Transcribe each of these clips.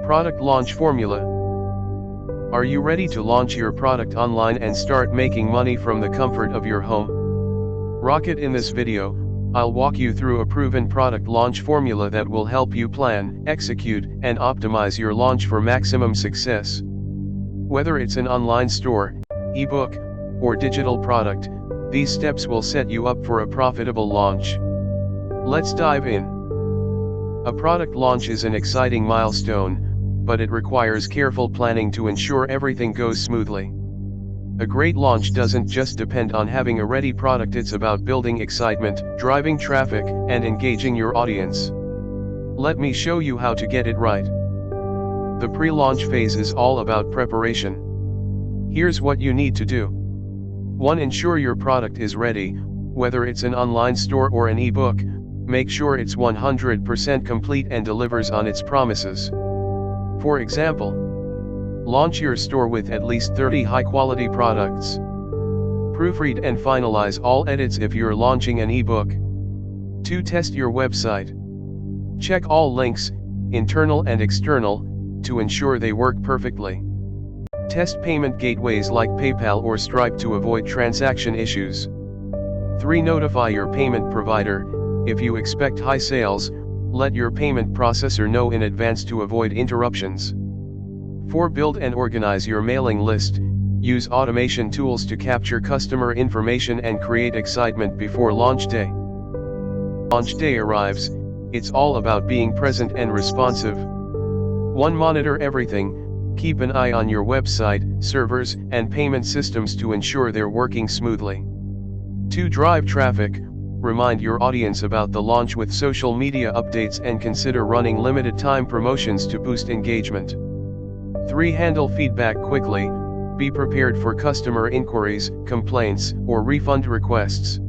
Product Launch Formula. Are you ready to launch your product online and start making money from the comfort of your home? Rocket. In this video, I'll walk you through a proven product launch formula that will help you plan, execute, and optimize your launch for maximum success. Whether it's an online store, ebook, or digital product, these steps will set you up for a profitable launch. Let's dive in. A product launch is an exciting milestone, but it requires careful planning to ensure everything goes smoothly. A great launch doesn't just depend on having a ready product, it's about building excitement, driving traffic, and engaging your audience. Let me show you how to get it right. The pre-launch phase is all about preparation. Here's what you need to do. 1. Ensure your product is ready. Whether it's an online store or an ebook, make sure it's 100% complete and delivers on its promises. For example, launch your store with at least 30 high-quality products. Proofread and finalize all edits if you're launching an ebook. 2. Test your website. Check all links, internal and external, to ensure they work perfectly. Test payment gateways like PayPal or Stripe to avoid transaction issues. 3. Notify your payment provider. If you expect high sales, let your payment processor know in advance to avoid interruptions. 4. Build and organize your mailing list. Use automation tools to capture customer information and create excitement before launch day. Launch day arrives, it's all about being present and responsive. 1. Monitor everything. Keep an eye on your website, servers, and payment systems to ensure they're working smoothly. 2. Drive traffic. Remind your audience about the launch with social media updates and consider running limited time promotions to boost engagement. 3. Handle feedback quickly. Be prepared for customer inquiries, complaints, or refund requests.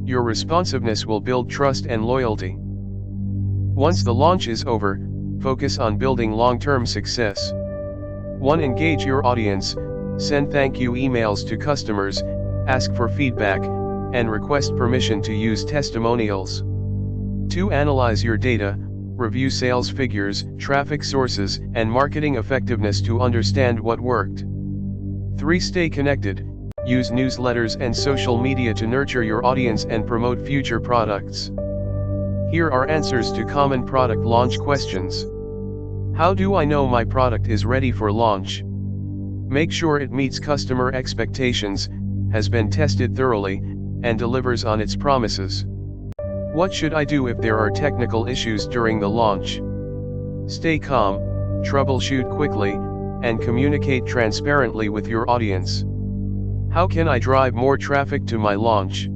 Your responsiveness will build trust and loyalty. Once the launch is over, focus on building long-term success. 1. Engage your audience. Send thank you emails to customers, ask for feedback, and request permission to use testimonials. 2. Analyze your data. Review sales figures, traffic sources, and marketing effectiveness to understand what worked. 3. Stay connected. Use newsletters and social media to nurture your audience and promote future products. Here are answers to common product launch questions. How do I know my product is ready for launch? Make sure it meets customer expectations, has been tested thoroughly, and delivers on its promises. What should I do if there are technical issues during the launch? Stay calm, troubleshoot quickly, and communicate transparently with your audience. How can I drive more traffic to my launch?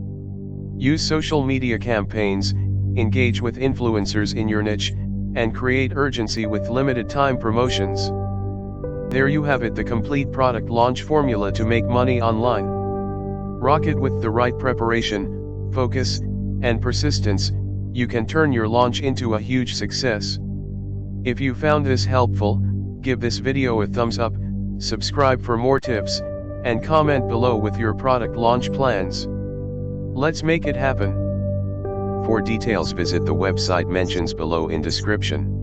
Use social media campaigns, engage with influencers in your niche, and create urgency with limited time promotions. There you have it, the complete product launch formula to make money online. Rocket. With the right preparation, focus, and persistence, you can turn your launch into a huge success. If you found this helpful, give this video a thumbs up, subscribe for more tips, and comment below with your product launch plans. Let's make it happen. For details, visit the website mentions below in description.